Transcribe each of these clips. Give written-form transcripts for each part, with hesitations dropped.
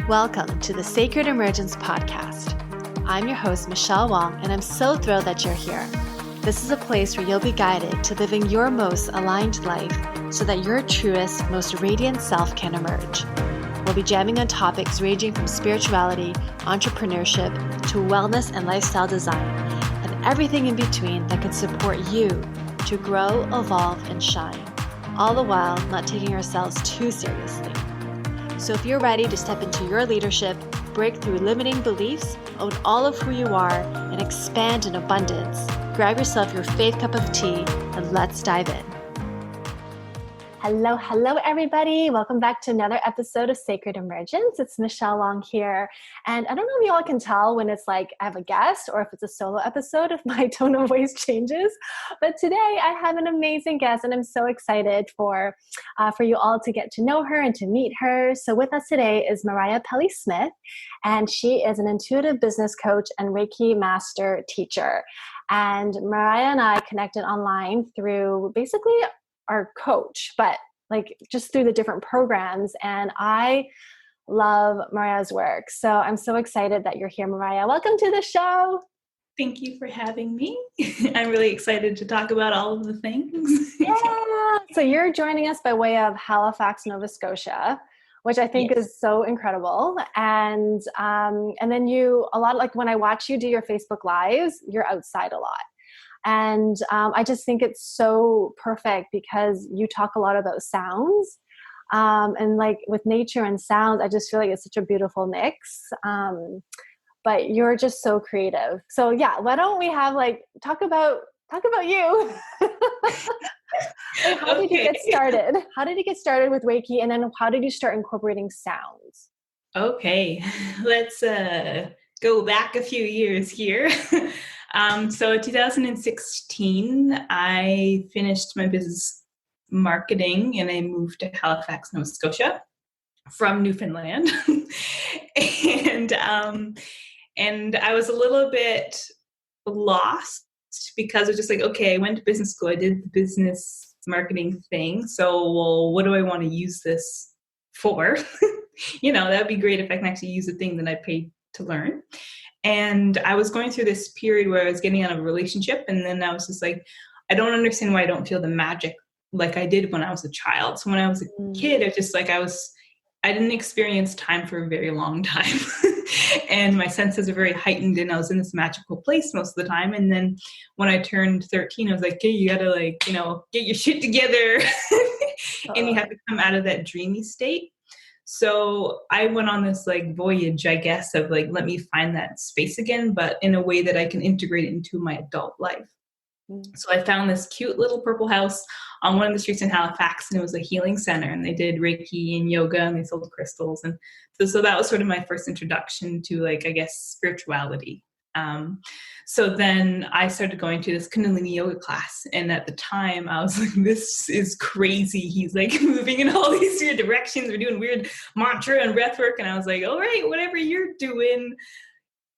Welcome to the Sacred Emergence podcast. I'm your host, Michelle Wong, and I'm so thrilled that you're here. This is a place where you'll be guided to living your most aligned life so that your truest, most radiant self can emerge. We'll be jamming on topics ranging from spirituality, entrepreneurship, to wellness and lifestyle design, and everything in between that can support you to grow, evolve, and shine, all the while not taking ourselves too seriously. So if you're ready to step into your leadership, break through limiting beliefs, own all of who you are, and expand in abundance, grab yourself your faith cup of tea and let's dive in. Hello, everybody. Welcome back to another episode of Sacred Emergence. It's Michelle Wong here. And I don't know if you all can tell when it's like I have a guest or if it's a solo episode, if my tone of voice changes. But today I have an amazing guest and I'm so excited for you all to get to know her and to meet her. So with us today is Mariah Pelley-Smith, and she is an intuitive business coach and Reiki master teacher. And Mariah and I connected online through basically our coach, but like just through the different programs. And I love Mariah's work. So I'm so excited that you're here, Mariah. Welcome to the show. Thank you for having me. I'm really excited to talk about all of the things. Yeah. So you're joining us by way of Halifax, Nova Scotia, which I think is so incredible. And then like when I watch you do your Facebook Lives, you're outside a lot. And I just think it's so perfect because you talk a lot about sounds and like with nature and sounds, I just feel like it's such a beautiful mix. But you're just so creative. So yeah, why don't we have talk about you? How did you get started? How did you get started with Reiki? And then how did you start incorporating sounds? Okay, let's go back a few years here. So in 2016, I finished my business marketing and I moved to Halifax, Nova Scotia from Newfoundland. and I was a little bit lost because it was just like, okay, I went to business school. I did the business marketing thing. So, well, what do I want to use this for? That'd be great if I can actually use the thing that I paid to learn. And I was going through this period where I was getting out of a relationship. And then I was just like, I don't understand why I don't feel the magic like I did when I was a child. So when I was a kid, it's just like I didn't experience time for a very long time. And my senses are very heightened and I was in this magical place most of the time. And then when I turned 13, I was like, hey, you gotta get your shit together. And you have to come out of that dreamy state. So I went on this voyage, I guess, of let me find that space again, but in a way that I can integrate it into my adult life. So I found this cute little purple house on one of the streets in Halifax, and it was a healing center, and they did Reiki and yoga, and they sold crystals. And so that was sort of my first introduction to spirituality. So then I started going to this Kundalini yoga class. And at the time I was like, this is crazy. He's moving in all these weird directions. We're doing weird mantra and breath work. And I was like, all right, whatever you're doing,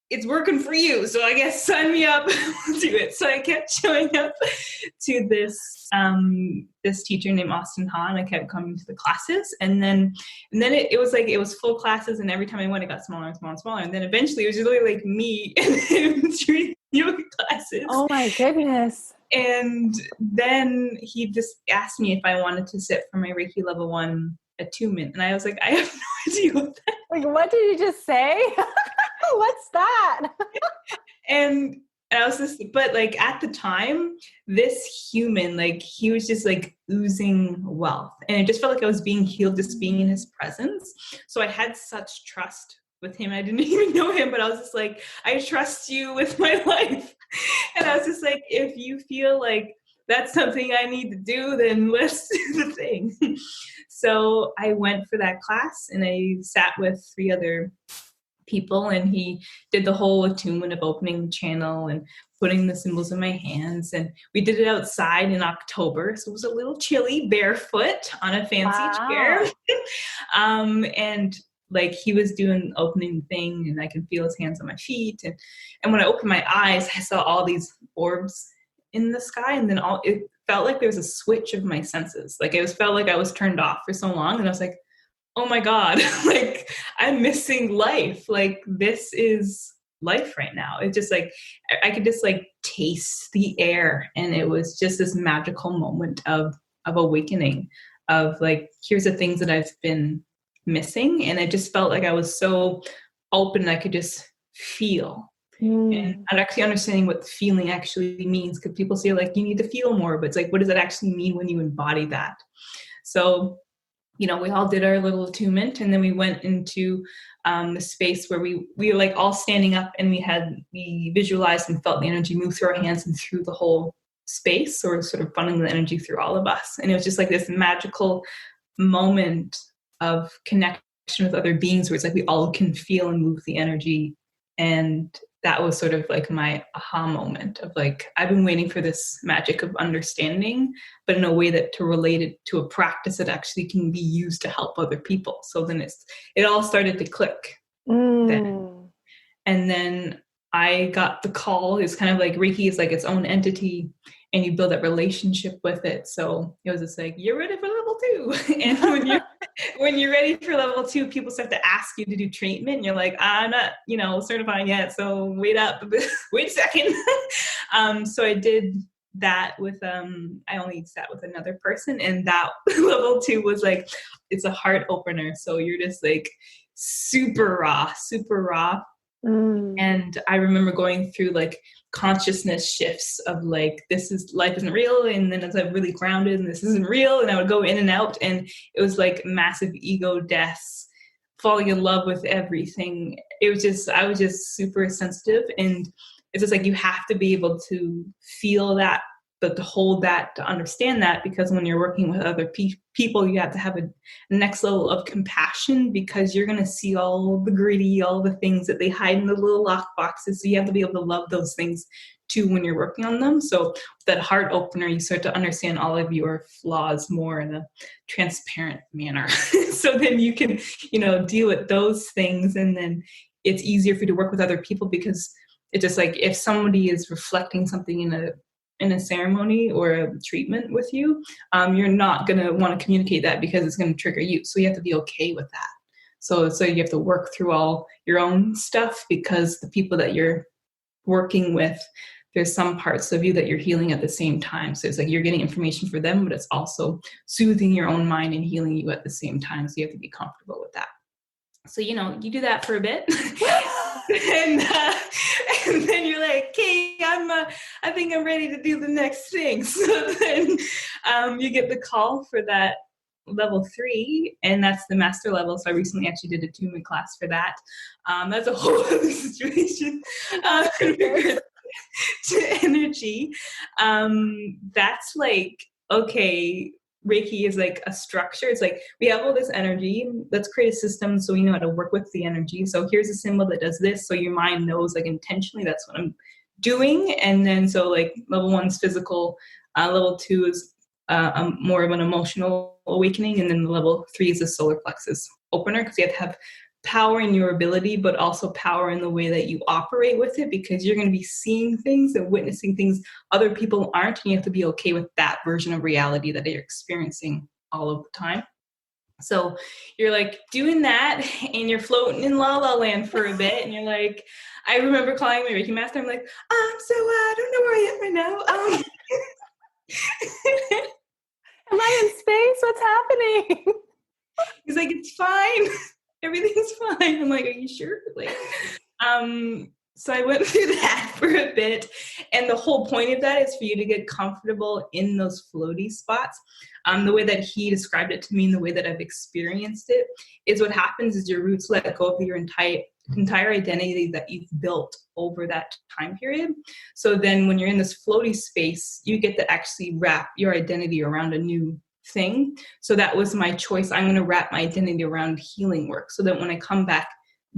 it's working for you. So I guess sign me up, we'll do it. So I kept showing up to this teacher named Austin Hahn. I kept coming to the classes. And then it was full classes. And every time I went, it got smaller and smaller and smaller. And then eventually it was really me and three yoga classes. Oh my goodness. And then he just asked me if I wanted to sit for my Reiki level 1 attunement. And I was like, I have no idea what that is. What did you just say? What's that? And I was just, but at the time, this human, he was just oozing wealth. And it just felt like I was being healed just being in his presence. So I had such trust with him. I didn't even know him, but I was just like, I trust you with my life. And I was just like, if you feel like that's something I need to do, then let's do the thing. So I went for that class and I sat with 3 other people, and he did the whole attunement of opening the channel and putting the symbols in my hands. And we did it outside in October, so it was a little chilly, barefoot on a fancy chair. And he was doing opening thing, and I could feel his hands on my feet. And when I opened my eyes, I saw all these orbs in the sky, and then it felt like there was a switch of my senses. It felt like I was turned off for so long, and I was like, oh my God, like I'm missing life. Like this is life right now. It's just like, I could just like taste the air. And it was just this magical moment of awakening, of like, here's the things that I've been missing. And I just felt like I was so open. I could just feel. And I'm actually understanding what feeling actually means, because people say like, you need to feel more, but it's like, what does that actually mean when you embody that? So, we all did our little attunement, and then we went into the space where we were like all standing up, and we visualized and felt the energy move through our hands and through the whole space, or sort of funneling the energy through all of us. And it was just like this magical moment of connection with other beings, where it's like we all can feel and move the energy. And that was sort of like my aha moment of like, I've been waiting for this magic of understanding, but in a way that to relate it to a practice that actually can be used to help other people. So then it all started to click then. And then I got the call. It's kind of like Reiki is like its own entity, and you build that relationship with it. So it was just like, you're ready for level 2. And when you're ready for level 2, people start to ask you to do treatment. And you're like, I'm not, certified yet. So wait a second. So I did that with, I only sat with another person, and that level 2 was like, it's a heart opener. So you're just like super raw. And I remember going through like consciousness shifts of like, life isn't real. And then as I'm really grounded, and this isn't real. And I would go in and out, and it was like massive ego deaths, falling in love with everything. I was just super sensitive. And it's just like, you have to be able to feel that, but to hold that, to understand that, because when you're working with other people, you have to have a next level of compassion, because you're going to see all the gritty, all the things that they hide in the little lock boxes. So you have to be able to love those things too when you're working on them. So that heart opener, you start to understand all of your flaws more in a transparent manner. So then you can, deal with those things. And then it's easier for you to work with other people, because it's just like, if somebody is reflecting something in a ceremony or a treatment with you, you're not going to want to communicate that, because it's going to trigger you. So you have to be okay with that. So you have to work through all your own stuff, because the people that you're working with, there's some parts of you that you're healing at the same time. So it's like you're getting information for them, but it's also soothing your own mind and healing you at the same time. So you have to be comfortable with that. So, you do that for a bit. And then you're like, okay, I think I'm ready to do the next thing. So then you get the call for that level 3, and that's the master level. So I recently actually did a attunement class for that. That's a whole other situation. To energy. That's like, okay, Reiki is like a structure. It's like, we have all this energy. Let's create a system so we know how to work with the energy. So here's a symbol that does this. So your mind knows like intentionally that's what I'm doing. And then so like level 1 is physical. Level 2 is more of an emotional awakening. And then level 3 is a solar plexus opener, because you have to have power in your ability, but also power in the way that you operate with it, because you're going to be seeing things and witnessing things other people aren't, and you have to be okay with that version of reality that you're experiencing all of the time. So you're like doing that, and you're floating in la la land for a bit, and you're like, I remember calling my Reiki master. I'm like, I don't know where I am right now. Am I in space? What's happening? He's like, it's fine. Everything's fine. I'm like, are you sure? Like, so I went through that for a bit. And the whole point of that is for you to get comfortable in those floaty spots. The way that he described it to me and the way that I've experienced it is, what happens is your roots let go of your entire identity that you've built over that time period. So then when you're in this floaty space, you get to actually wrap your identity around a new thing. So that was my choice. I'm going to wrap my identity around healing work, so that when I come back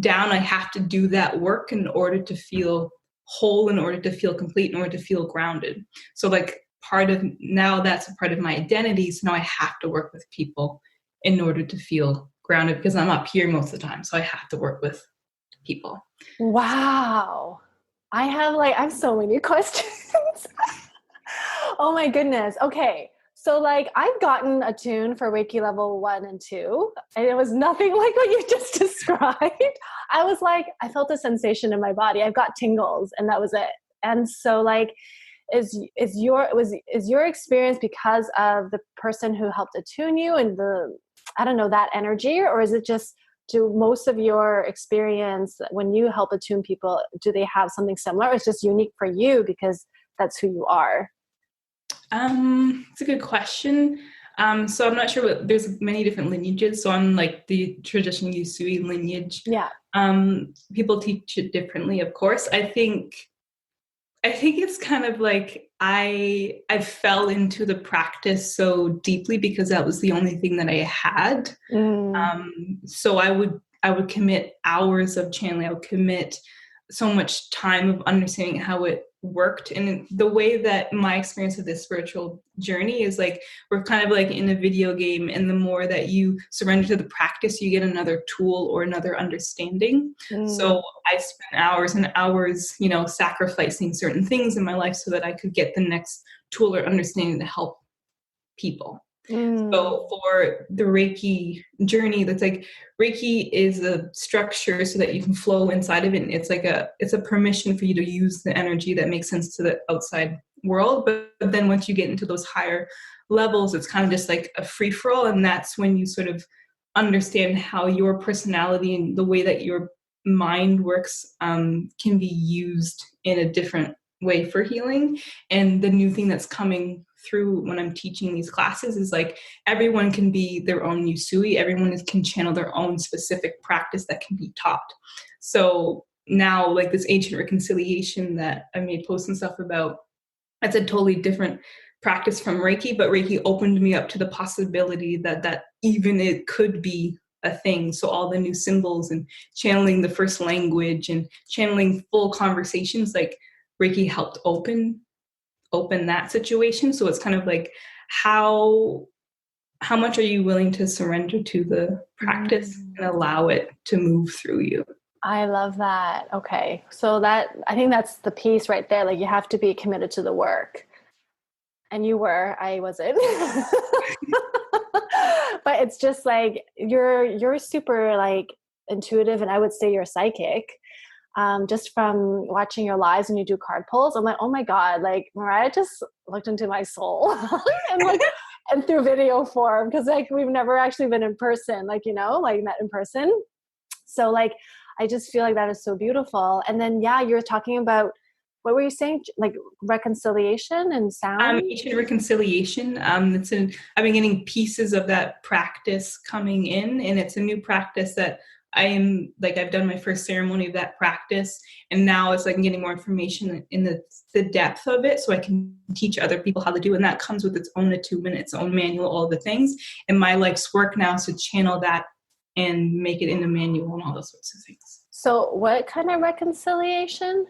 down, I have to do that work in order to feel whole, in order to feel complete, in order to feel grounded. So like that's a part of my identity. So now I have to work with people in order to feel grounded, because I'm up here most of the time. So I have to work with people. Wow. I have so many questions. Oh my goodness. Okay. So like I've gotten attuned for Reiki level 1 and 2, and it was nothing like what you just described. I was like, I felt a sensation in my body. I've got tingles, and that was it. And so like, is your experience because of the person who helped attune you and I don't know, that energy, or is it just, do most of your experience when you help attune people, do they have something similar? Or it's just unique for you because that's who you are? It's a good question. So I'm not sure, but there's many different lineages. So I'm like the traditional Usui lineage. Yeah. People teach it differently, of course. I think it's kind of like I fell into the practice so deeply because that was the only thing that I had. So I would commit hours of channeling. I would commit so much time of understanding how it worked. And the way that my experience of this spiritual journey is like, we're kind of like in a video game, and the more that you surrender to the practice, you get another tool or another understanding. So I spent hours and hours, sacrificing certain things in my life so that I could get the next tool or understanding to help people. So for the Reiki journey, that's like, Reiki is a structure so that you can flow inside of it. And it's a permission for you to use the energy that makes sense to the outside world. But then once you get into those higher levels, it's kind of just like a free for all. And that's when you sort of understand how your personality and the way that your mind works can be used in a different way for healing. And the new thing that's coming through when I'm teaching these classes is like, everyone can be their own Usui. Everyone can channel their own specific practice that can be taught. So now, like this ancient reconciliation that I made posts and stuff about, that's a totally different practice from Reiki, but Reiki opened me up to the possibility that even it could be a thing. So all the new symbols and channeling the first language and channeling full conversations, like Reiki helped open that situation. So it's kind of like, how much are you willing to surrender to the practice and allow it to move through you? I love that. Okay. So I think that's the piece right there. Like, you have to be committed to the work. And you were, I wasn't. But it's just like, you're super like intuitive, and I would say you're psychic. Just from watching your lives when you do card pulls, I'm like, oh my God, like Mariah just looked into my soul and through video form. Cause like, we've never actually been in person, like met in person. So like, I just feel like that is so beautiful. And then, yeah, you're talking about, what were you saying? Like reconciliation and sound? Ancient reconciliation. I've been getting pieces of that practice coming in, and it's a new practice that I've done my first ceremony of that practice, and now it's like I'm getting more information in the depth of it, so I can teach other people how to do it. And that comes with its own attunement, its own manual, all the things. And my life's work now is to channel that and make it in a manual and all those sorts of things. So what kind of reconciliation?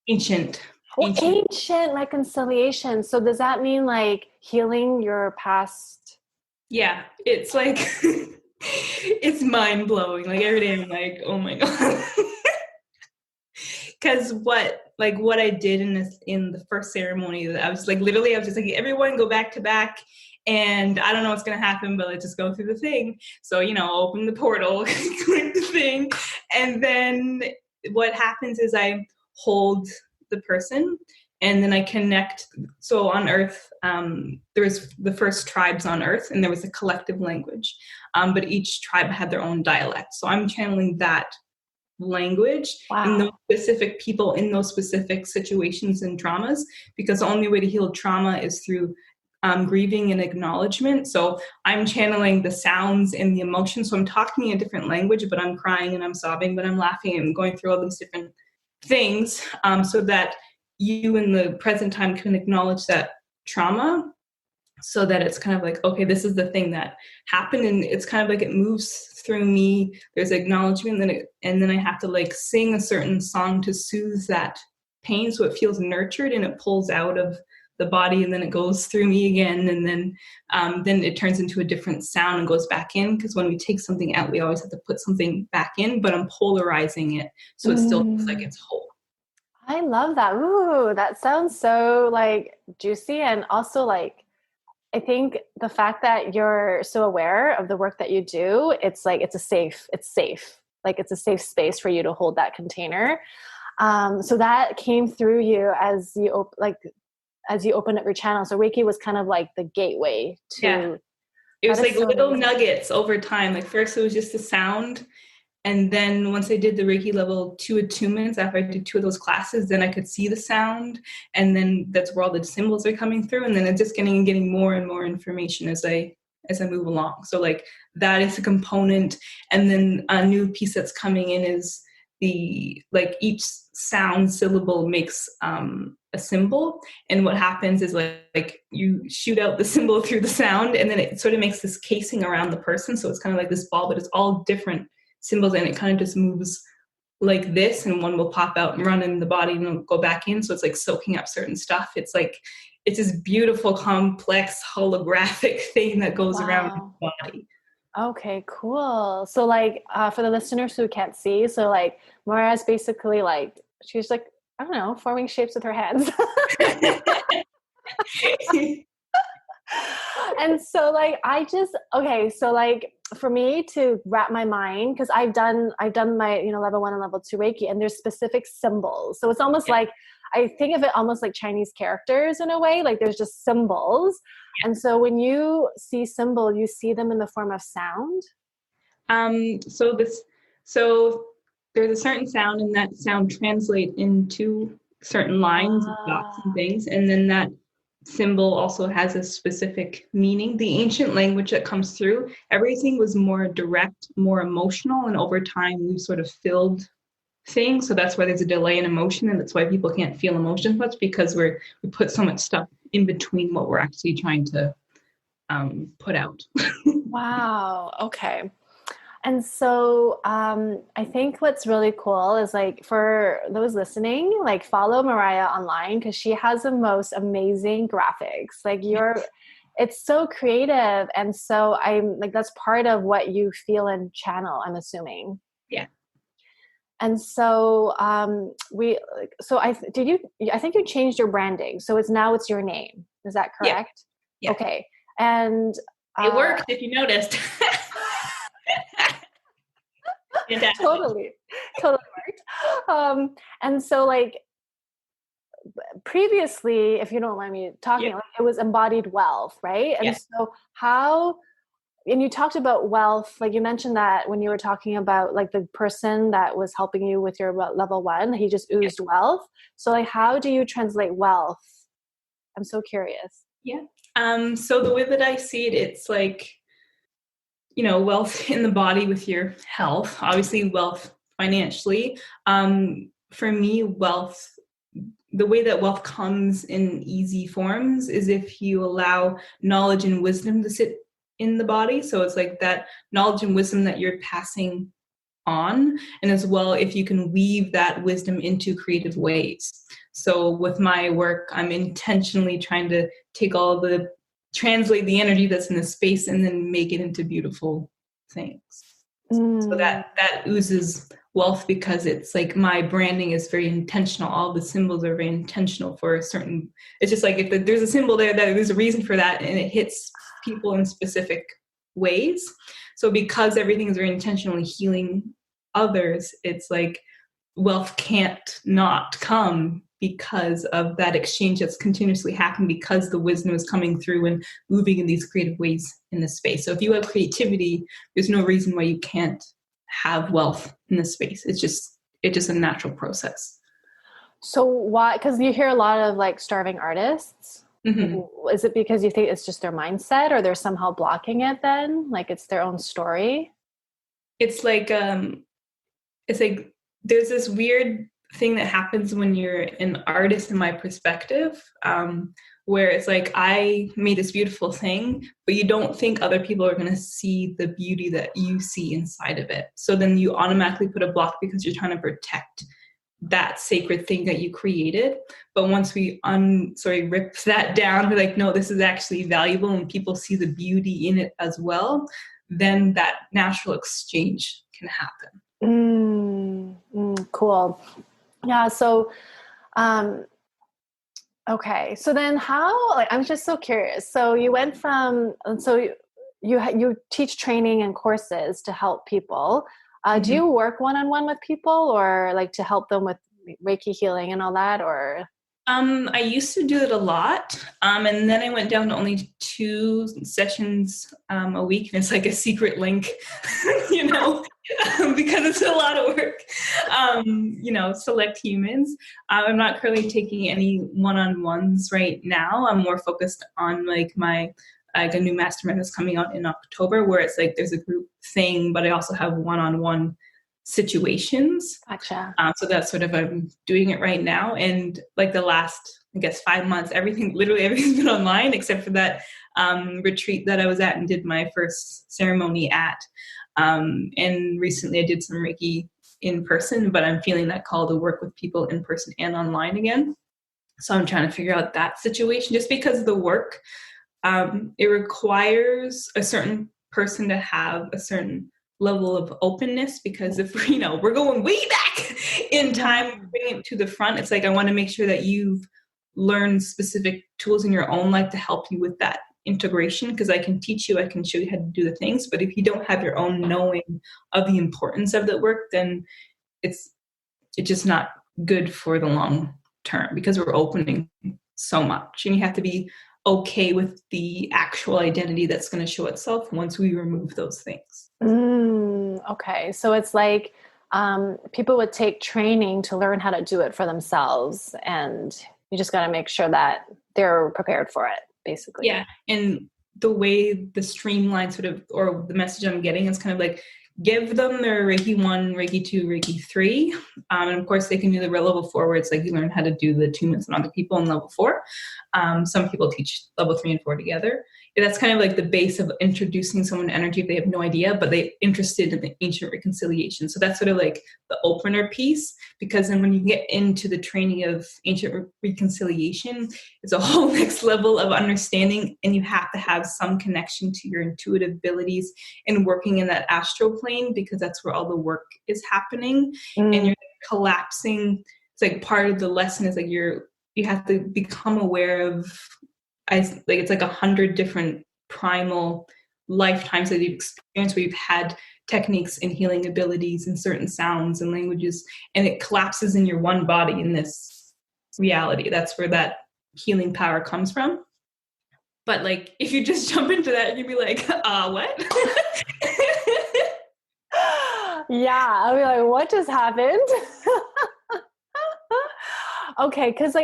Ancient reconciliation. So does that mean like healing your past? Yeah, it's like it's mind blowing. Like every day I'm like, oh my God. Because what I did in the first ceremony, I was just like, everyone go back to back, and I don't know what's gonna happen, but let's just go through the thing. So open the portal, click the thing, and then what happens is I hold the person, and then I connect. So on Earth, there was the first tribes on Earth, and there was a collective language, but each tribe had their own dialect. So I'm channeling that language in those specific people, in those specific situations and traumas, because the only way to heal trauma is through grieving and acknowledgement. So I'm channeling the sounds and the emotions. So I'm talking a different language, but I'm crying and I'm sobbing, but I'm laughing and going through all these different things, so that you in the present time can acknowledge that trauma, so that it's kind of like, okay, this is the thing that happened, and it's kind of like it moves through me. There's acknowledgement, and then I have to like sing a certain song to soothe that pain, so it feels nurtured and it pulls out of the body, and then it goes through me again, and then it turns into a different sound and goes back in, because when we take something out, we always have to put something back in, but I'm polarizing it so it still looks like it's whole. I love that. Ooh, that sounds so like juicy, and also like I think the fact that you're so aware of the work that you do, it's like, it's safe. Like it's a safe space for you to hold that container. So that came through you as you opened up your channel. So Reiki was kind of like the gateway to. Yeah. It was like so little amazing. nuggets over time. Like first it was just the sound. And then once I did the Reiki level 2 attunements, after I did 2 of those classes, then I could see the sound. And then that's where all the symbols are coming through. And then it's just getting more and more information as I move along. So like that is a component. And then a new piece that's coming in is each sound syllable makes a symbol. And what happens is like you shoot out the symbol through the sound, and then it sort of makes this casing around the person. So it's kind of like this ball, but it's all different symbols, and it kind of just moves like this, and one will pop out and run in the body and it'll go back in. So it's like soaking up certain stuff. It's this beautiful, complex, holographic thing that goes around the body. Okay, cool. So like for the listeners who can't see, so like Mariah's basically like, she's like, I don't know, forming shapes with her hands. And so like so like for me to wrap my mind, because I've done my level 1 and level 2 Reiki, and there's specific symbols. So it's almost like, I think of it almost like Chinese characters in a way, like there's just symbols. And so when you see symbol, you see them in the form of sound. So there's a certain sound, and that sound translates into certain lines and dots and things, and then that symbol also has a specific meaning. The ancient language that comes through, everything was more direct, more emotional, and over time we sort of filled things. So that's why there's a delay in emotion, and that's why people can't feel emotions much, because we put so much stuff in between what we're actually trying to put out. Wow. Okay. And so I think what's really cool is like for those listening, like follow Mariah online, because she has the most amazing graphics. Like it's so creative. And so I'm like, that's part of what you feel and channel, I'm assuming. Yeah. And so I think you changed your branding. So it's your name. Is that correct? Yeah. Okay. And it worked, if you noticed. Totally worked. And so like previously, if you don't mind me talking, like, it was embodied wealth, right? And so and you talked about wealth, like you mentioned that when you were talking about like the person that was helping you with your level 1, he just oozed wealth. So like, how do you translate wealth? I'm so curious. Yeah. So the way that I see it, it's like, wealth in the body with your health, obviously wealth financially. For me, wealth, the way that wealth comes in easy forms is if you allow knowledge and wisdom to sit in the body. So it's like that knowledge and wisdom that you're passing on, and as well, if you can weave that wisdom into creative ways. So with my work, I'm intentionally trying to translate the energy that's in the space and then make it into beautiful things. So that oozes wealth, because it's like my branding is very intentional. All the symbols are very intentional for a certain, it's just like if there's a symbol there, that there's a reason for that, and it hits people in specific ways. So because everything is very intentionally healing others, it's like wealth can't not come because of that exchange that's continuously happening, because the wisdom is coming through and moving in these creative ways in the space. So if you have creativity, there's no reason why you can't have wealth in this space. It's just a natural process. So why? Because you hear a lot of like starving artists. Mm-hmm. Is it because you think it's just their mindset, or they're somehow blocking it then? Like it's their own story? It's like there's this weird thing that happens when you're an artist, in my perspective, where it's like, I made this beautiful thing, but you don't think other people are going to see the beauty that you see inside of it. So then you automatically put a block because you're trying to protect that sacred thing that you created. But once we rip that down, we're like, no, this is actually valuable, and people see the beauty in it as well, then that natural exchange can happen. Cool. Yeah. So, Okay. So then I'm just so curious. So you went from, you teach training and courses to help people. Do you work one-on-one with people, or like to help them with Reiki healing and all that, or? I used to do it a lot. And then I went down to only 2 sessions a week. And it's like a secret link, because it's a lot of work, select humans. I'm not currently taking any one-on-ones right now. I'm more focused on like a new mastermind that's coming out in October, where it's like there's a group thing, but I also have one-on-one situations. Gotcha. So that's sort of, I'm doing it right now. And like the last, I guess, 5 months, literally everything's been online except for that retreat that I was at and did my first ceremony at. And recently I did some Reiki in person, but I'm feeling that call to work with people in person and online again. So I'm trying to figure out that situation, just because the work, it requires a certain person to have a certain level of openness, because if we're going way back in time, bringing it to the front, it's like I want to make sure that you've learned specific tools in your own life to help you with that integration, because I can teach you, I can show you how to do the things, but if you don't have your own knowing of the importance of the work, then it's just not good for the long term, because we're opening so much, and you have to be okay with the actual identity that's going to show itself once we remove those things. Okay. So it's like people would take training to learn how to do it for themselves, and you just got to make sure that they're prepared for it, basically. Yeah. And the way the streamline sort of, or the message I'm getting is kind of like, give them their Reiki 1, Reiki 2, Reiki 3. And of course they can do the level 4, where it's like you learn how to do the attunements on other people in level 4. Some people teach level 3 and 4 together. That's kind of like the base of introducing someone to energy if they have no idea, but they're interested in the ancient reconciliation. So that's sort of like the opener piece, because then when you get into the training of ancient reconciliation, it's a whole next level of understanding, and you have to have some connection to your intuitive abilities and working in that astral plane, because that's where all the work is happening. And you're collapsing. It's like part of the lesson is like you have to become aware of, it's like 100 different primal lifetimes that you've experienced, where you've had techniques and healing abilities and certain sounds and languages, and it collapses in your one body in this reality. That's where that healing power comes from. But like, if you just jump into that, you'd be like, what? Yeah, I'll be like, what just happened? Okay, because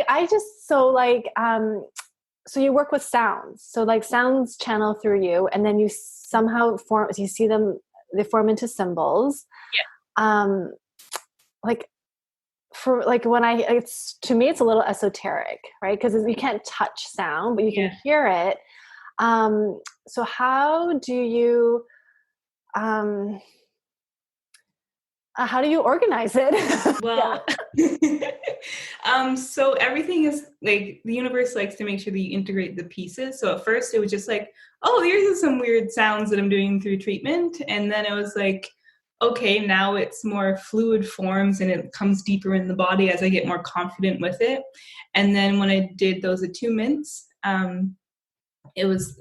so you work with sounds. So like sounds channel through you, and then you somehow you see them, they form into symbols. Yeah. To me, it's a little esoteric, right? Because you can't touch sound, but you can hear it. So how do you organize it? Well, so everything is like, the universe likes to make sure that you integrate the pieces. So at first it was just like, oh, here's some weird sounds that I'm doing through treatment. And then it was like, okay, now it's more fluid forms and it comes deeper in the body as I get more confident with it. And then when I did those attunements, it was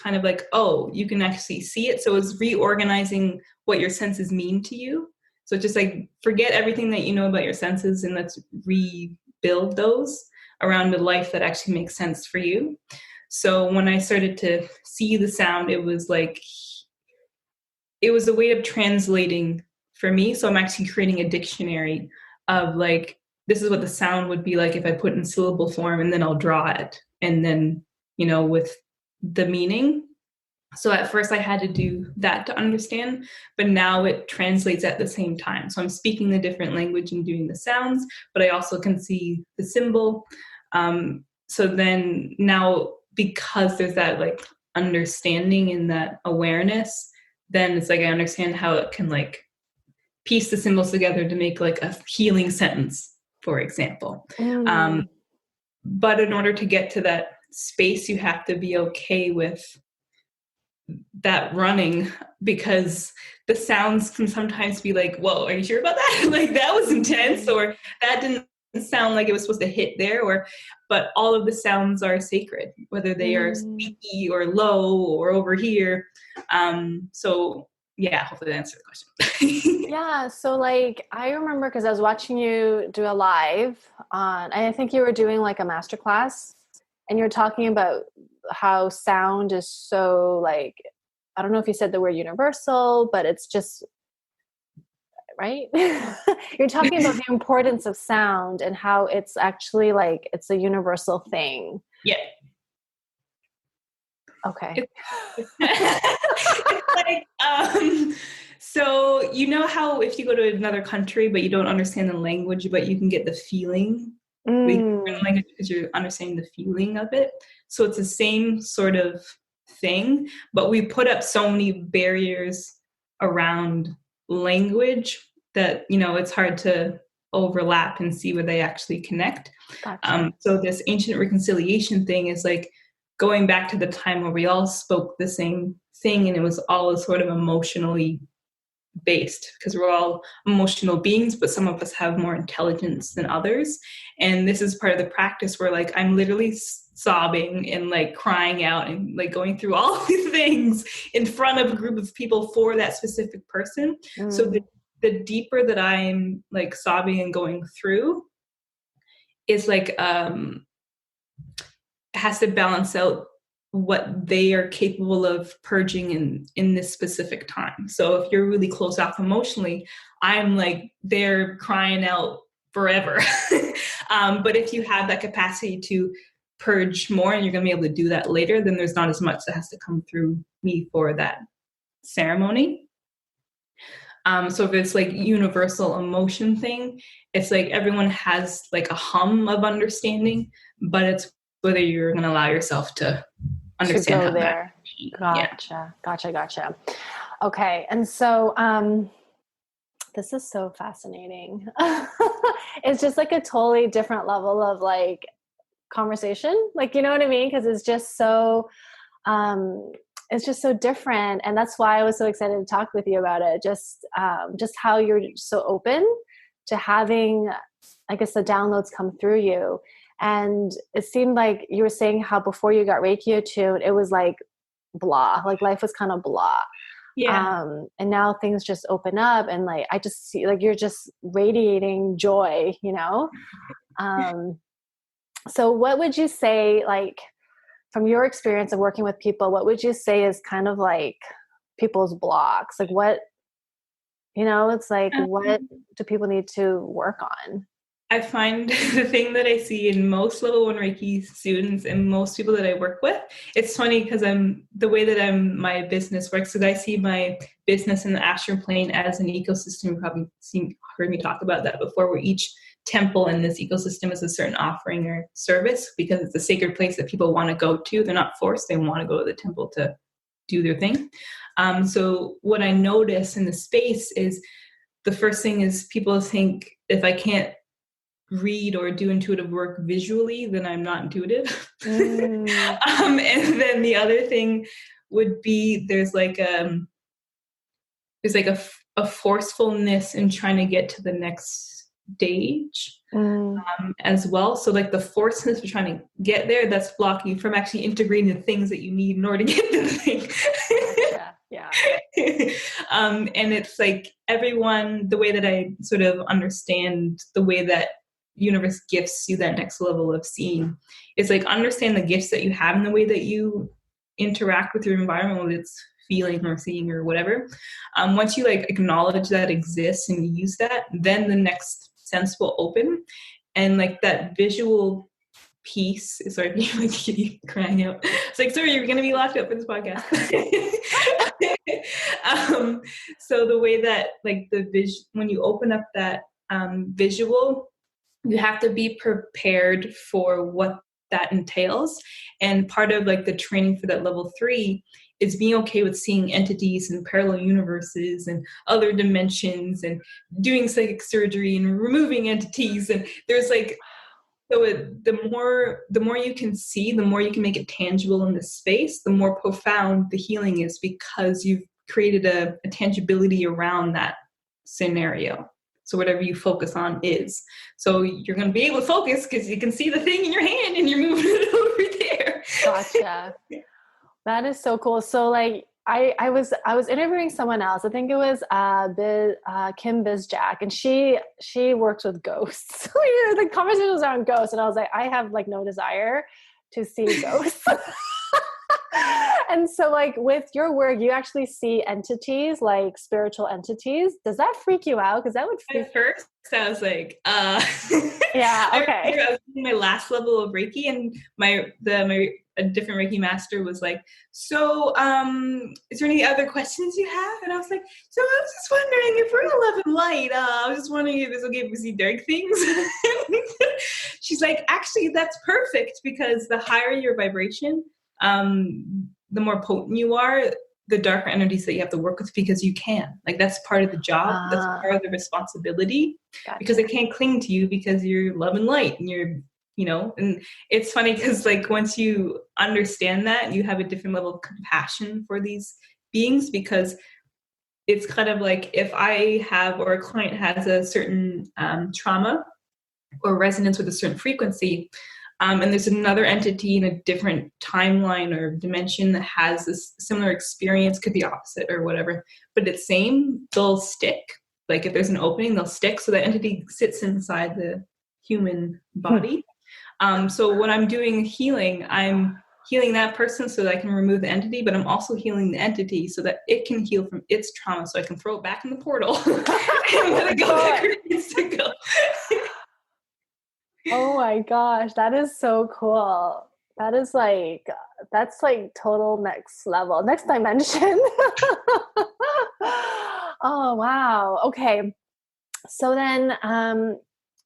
kind of like, oh, you can actually see it. So it was reorganizing what your senses mean to you. So just like, forget everything that you know about your senses, and let's rebuild those around a life that actually makes sense for you. So when I started to see the sound, it was a way of translating for me. So I'm actually creating a dictionary of like, this is what the sound would be like if I put in syllable form, and then I'll draw it. And then, with the meaning. So at first I had to do that to understand, but now it translates at the same time. So I'm speaking the different language and doing the sounds, but I also can see the symbol. So then now, because there's that like understanding and that awareness, then it's like I understand how it can like piece the symbols together to make like a healing sentence, for example. But in order to get to that space, you have to be okay with that running, because the sounds can sometimes be like, whoa, are you sure about that? Like, that was intense, or that didn't sound like it was supposed to hit there, but all of the sounds are sacred, whether they are squeaky or low or over here. So yeah, hopefully that answered the question. Yeah. So like, I remember because I was watching you do a live I think you were doing like a masterclass, and you're talking about how sound is so like, I don't know if you said the word universal, but it's just, right? You're talking about the importance of sound and how it's actually like, it's a universal thing. Yeah. Okay. It's like, so you know how if you go to another country, but you don't understand the language, but you can get the feeling, because you're understanding the feeling of it. So it's the same sort of thing, but we put up so many barriers around language that, it's hard to overlap and see where they actually connect. Gotcha. So this ancient reconciliation thing is like going back to the time where we all spoke the same thing, and it was all sort of emotionally based, because we're all emotional beings, but some of us have more intelligence than others. And this is part of the practice where like I'm literally sobbing and like crying out and like going through all these things in front of a group of people for that specific person. So the deeper that I'm like sobbing and going through is like has to balance out what they are capable of purging in this specific time. So if you're really close off emotionally, I'm like, they're crying out forever. But if you have that capacity to purge more and you're going to be able to do that later, then there's not as much that has to come through me for that ceremony. So if it's like universal emotion thing, it's like everyone has like a hum of understanding, but it's whether you're going to allow yourself to understand to go there. Gotcha. Okay. And so this is so fascinating. It's just like a totally different level of like conversation. Like, you know what I mean? Because it's just so different. And that's why I was so excited to talk with you about it. Just how you're so open to having, I guess, the downloads come through you. And it seemed like you were saying how before you got Reiki attuned, it was like blah, like life was kind of blah. Yeah. And now things just open up, and like, I just see like you're just radiating joy, So what would you say, like from your experience of working with people, what would you say is kind of like people's blocks? Like what, it's like, what do people need to work on? I find the thing that I see in most level 1 Reiki students and most people that I work with, it's funny because the way that my business works is I see my business in the astral plane as an ecosystem. You've probably heard me talk about that before, where each temple in this ecosystem is a certain offering or service, because it's a sacred place that people want to go to. They're not forced. They want to go to the temple to do their thing. So what I notice in the space is the first thing is people think if I can't read or do intuitive work visually, then I'm not intuitive. And then the other thing would be there's like a forcefulness in trying to get to the next stage as well. So like the forcefulness of trying to get there, that's blocking you from actually integrating the things that you need in order to get to the thing. Yeah. And it's like everyone, the way that I sort of understand the way that universe gifts you that next level of seeing is like understand the gifts that you have in the way that you interact with your environment, whether it's feeling or seeing or whatever. Once you like acknowledge that exists and you use that, then the next sense will open, and like that visual piece. Sorry, like crying out. It's like, sorry, you're gonna be locked up for this podcast. So the way that like when you open up that visual, you have to be prepared for what that entails. And part of like the training for that level 3 is being okay with seeing entities and parallel universes and other dimensions and doing psychic surgery and removing entities. And there's like, the more you can see, the more you can make it tangible in the space, the more profound the healing is, because you've created a tangibility around that scenario. So whatever you focus on is. So you're going to be able to focus because you can see the thing in your hand and you're moving it over there. Gotcha. That is so cool. So like I was interviewing someone else. I think it was Kim Bizjack, and she works with ghosts. The conversation was around ghosts, and I was like, I have like no desire to see ghosts. And so like with your work, you actually see entities, like spiritual entities. Does that freak you out? Because that would freak At first I was like, yeah, okay. I was in my last level of Reiki, and a different Reiki master was like, so is there any other questions you have? And I was like, so I was just wondering if we're 11 light, I was just wondering if this will give me see dark things. She's like, actually that's perfect, because the higher your vibration, the more potent you are, the darker energies that you have to work with, because you can. Like, that's part of the job. That's part of the responsibility. Gotcha. Because they can't cling to you because you're love and light, and you're, and it's funny because like once you understand that, you have a different level of compassion for these beings, because it's kind of like if I have, or a client has a certain trauma or resonance with a certain frequency, and there's another entity in a different timeline or dimension that has this similar experience, could be opposite or whatever, but it's same, they'll stick. Like if there's an opening, they'll stick. So that entity sits inside the human body. So when I'm doing healing, I'm healing that person so that I can remove the entity, but I'm also healing the entity so that it can heal from its trauma, so I can throw it back in the portal and let it go back where it needs to go. Oh my gosh, that is so cool. That's like total next level, next dimension. Oh, wow. Okay. So then,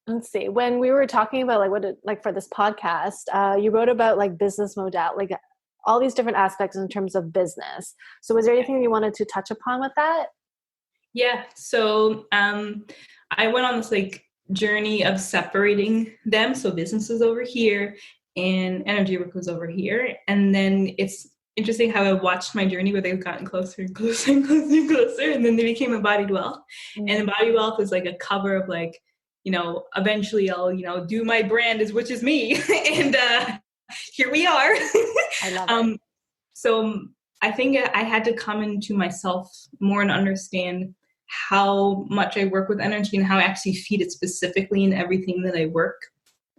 let's see, when we were talking about like for this podcast, you wrote about like business modality, like all these different aspects in terms of business. So was there anything you wanted to touch upon with that? Yeah. So, I went on this like journey of separating them. So business is over here and energy work was over here. And then it's interesting how I watched my journey where they've gotten closer and closer and closer and closer. And then they became embodied wealth. Mm-hmm. And embodied wealth is like a cover of like, eventually I'll, do my brand, which is me. And here we are. I love it. So I think I had to come into myself more and understand how much I work with energy and how I actually feed it specifically in everything that I work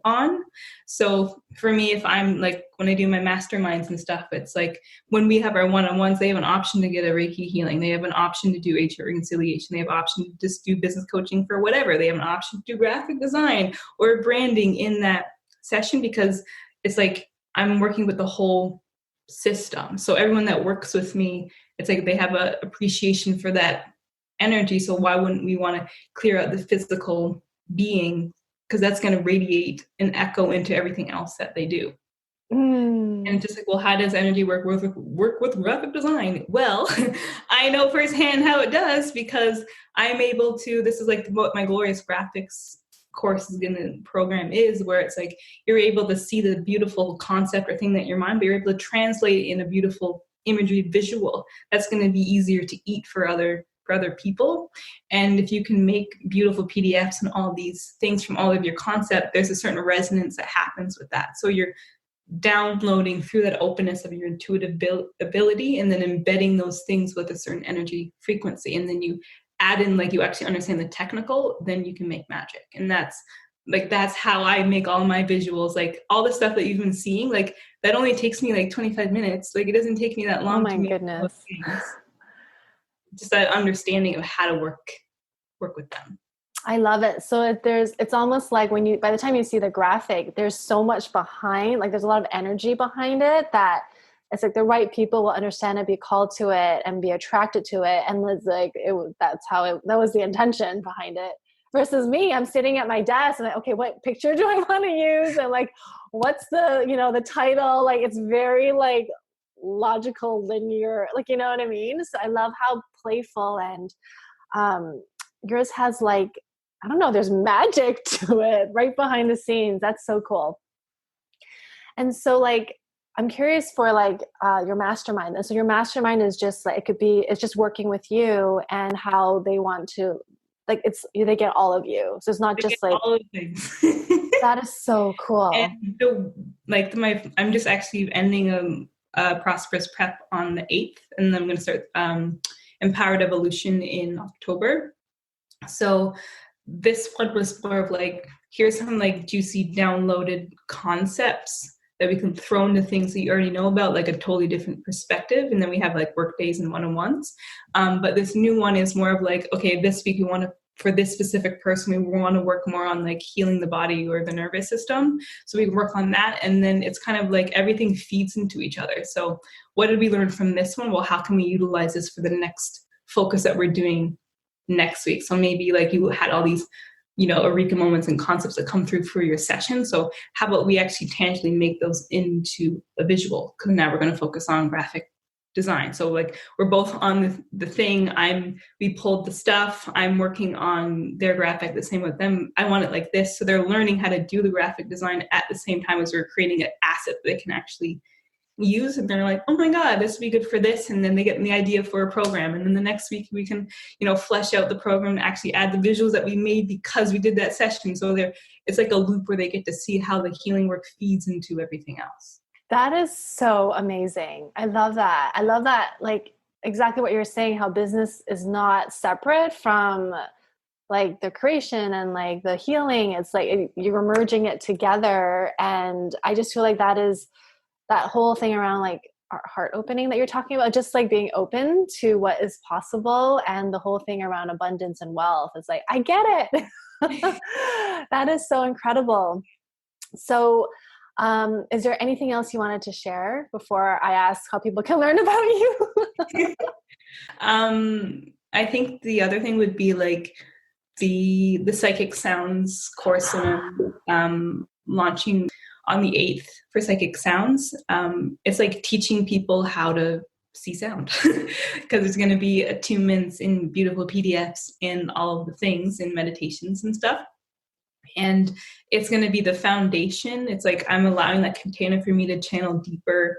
on. So for me, if I'm like, when I do my masterminds and stuff, it's like when we have our one-on-ones, they have an option to get a Reiki healing. They have an option to do HR reconciliation. They have an option to just do business coaching for whatever. They have an option to do graphic design or branding in that session, because it's like I'm working with the whole system. So everyone that works with me, it's like they have a appreciation for that energy. So why wouldn't we want to clear out the physical being? Because that's going to radiate and echo into everything else that they do. And it's just like, well, how does energy work with graphic design? Well, I know firsthand how it does, because I'm able to, this is like what my Glorious Graphics course is going to program is, where it's like you're able to see the beautiful concept or thing that your mind, but you're able to translate it in a beautiful imagery visual that's going to be easier to eat for other people. And if you can make beautiful PDFs and all these things from all of your concept, there's a certain resonance that happens with that. So you're downloading through that openness of your intuitive ability, and then embedding those things with a certain energy frequency. And then you add in, like, you actually understand the technical, then you can make magic. And that's how I make all my visuals. Like all the stuff that you've been seeing, like that only takes me like 25 minutes. Like it doesn't take me that long. Oh my goodness. Just that understanding of how to work with them. I love it. So it's almost like by the time you see the graphic, there's so much behind, like there's a lot of energy behind it, that it's like the right people will understand it, be called to it, and be attracted to it. And it's like, that was the intention behind it. Versus me, I'm sitting at my desk and okay, what picture do I want to use? And like, what's the, the title? Like, it's very like logical, linear, like, you know what I mean? So I love how playful, and yours has like, I don't know, there's magic to it right behind the scenes. That's so cool. And so like, I'm curious for like your mastermind. So your mastermind is just like, it's just working with you and how they want to like they get all of you. So it's not just like all of the things. That is so cool. And I'm just actually ending a prosperous prep on the 8th, and then I'm going to start Empowered Evolution in October. So this one was more of like, here's some like juicy downloaded concepts that we can throw into things that you already know about, like a totally different perspective. And then we have like work days and one-on-ones. But this new one is more of like, okay, this week for this specific person, we want to work more on like healing the body or the nervous system. So we work on that. And then it's kind of like everything feeds into each other. So what did we learn from this one? Well, how can we utilize this for the next focus that we're doing next week? So maybe like you had all these, eureka moments and concepts that come through for your session. So how about we actually tangibly make those into a visual? Because now we're going to focus on graphic design. So like we're both on the thing. We pulled the stuff. I'm working on their graphic, the same with them. I want it like this. So they're learning how to do the graphic design at the same time as we're creating an asset that they can actually use, and they're like, oh my God, this would be good for this. And then they get the idea for a program. And then the next week we can, flesh out the program and actually add the visuals that we made because we did that session. So it's like a loop where they get to see how the healing work feeds into everything else. That is so amazing. I love that. Like exactly what you're saying, how business is not separate from like the creation and like the healing. It's like you're merging it together. And I just feel like that whole thing around like our heart opening that you're talking about, just like being open to what is possible, and the whole thing around abundance and wealth. It's like, I get it. That is so incredible. So is there anything else you wanted to share before I ask how people can learn about you? I think the other thing would be like the Psychic Sounds course, and I'm launching on the 8th for Psychic Sounds. It's like teaching people how to see sound, because it's going to be attunements in beautiful PDFs and all of the things in meditations and stuff. And it's going to be the foundation. It's like I'm allowing that container for me to channel deeper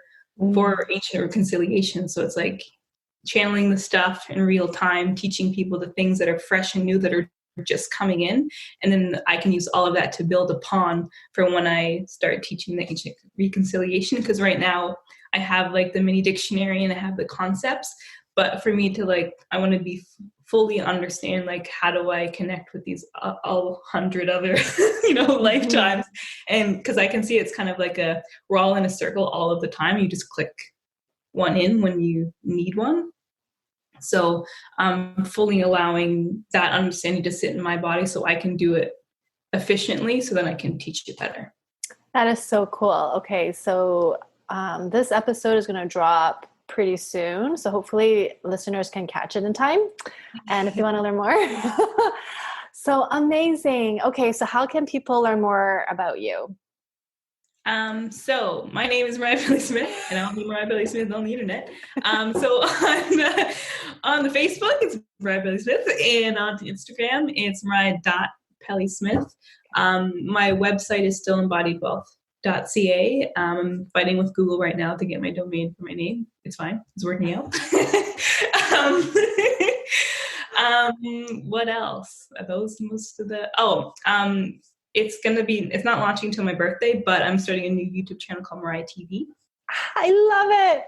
for ancient reconciliation. So it's like channeling the stuff in real time, teaching people the things that are fresh and new that are just coming in. And then I can use all of that to build upon for when I start teaching the ancient reconciliation. Because right now I have like the mini dictionary and I have the concepts, but for me to like, I want to be fully understand, like, how do I connect with these all 100 other, lifetimes? And because I can see it's kind of like we're all in a circle all of the time. You just click one in when you need one. So I'm fully allowing that understanding to sit in my body so I can do it efficiently, so then I can teach it better. That is so cool. Okay, so this episode is going to drop pretty soon. So hopefully listeners can catch it in time. And if you want to learn more. So amazing. Okay, so how can people learn more about you? So my name is Mariah Pelley-Smith, and I'll be Mariah Pelley-Smith on the internet. So on the Facebook, it's Mariah Pelley-Smith, and on Instagram, it's Mariah.Pelley-Smith. My website is still embodiedwealth.ca. I'm fighting with Google right now to get my domain for my name. It's fine. It's working out. What else? Are those most of the... it's not launching until my birthday, but I'm starting a new YouTube channel called Mariah TV. I love it.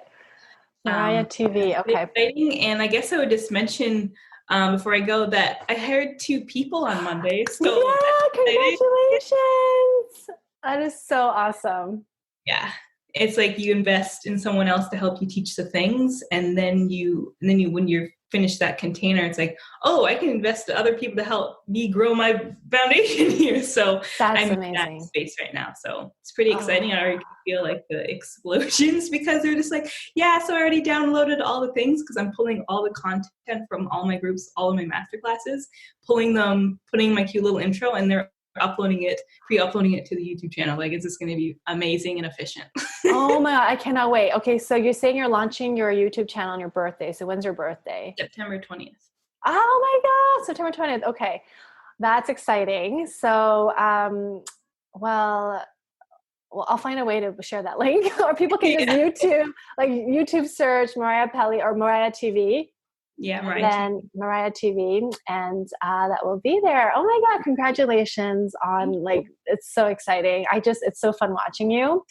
Mariah TV. Okay. Exciting. And I guess I would just mention before I go that I hired 2 people on Monday. So yeah, congratulations. That is so awesome. Yeah. It's like you invest in someone else to help you teach the things. And then when you're finished that container, it's like, oh, I can invest in other people to help me grow my foundation here. So I'm amazing. In that space right now. So it's pretty exciting. I already feel like the explosions because they're just like, yeah, so I already downloaded all the things because I'm pulling all the content from all my groups, all of my masterclasses, pulling them, putting my cute little intro, and they're pre-uploading it to the YouTube channel. Like, it's just going to be amazing and efficient. Oh my God, I cannot wait. Okay, so you're saying you're launching your YouTube channel on your birthday. So when's your birthday? September 20th. Oh my God, September 20th. Okay, that's exciting. So, well, I'll find a way to share that link, or people can just YouTube search Mariah Pelley or Mariah TV. Yeah, and then Mariah TV, and that will be there. Oh my God, congratulations on it's so exciting. It's so fun watching you.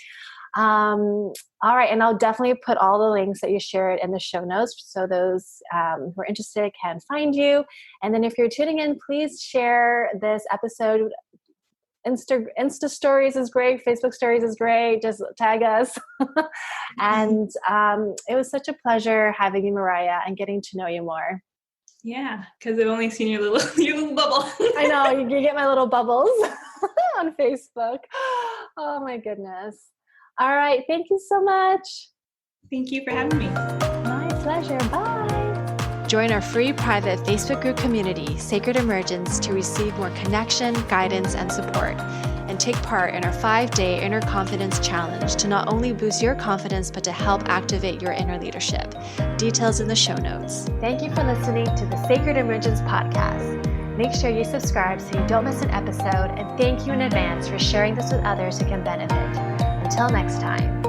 All right. And I'll definitely put all the links that you shared in the show notes so those who are interested can find you. And then if you're tuning in, please share this episode. Insta stories is great. Facebook stories is great. Just tag us. And it was such a pleasure having you, Mariah, and getting to know you more. Yeah, because I've only seen your little bubble. I know, you get my little bubbles on Facebook. Oh my goodness. All right. Thank you so much. Thank you for having me. My pleasure. Bye. Join our free private Facebook group community, Sacred Emergence, to receive more connection, guidance, and support. And take part in our 5-day Inner Confidence Challenge to not only boost your confidence, but to help activate your inner leadership. Details in the show notes. Thank you for listening to the Sacred Emergence podcast. Make sure you subscribe so you don't miss an episode, and thank you in advance for sharing this with others who can benefit. Until next time.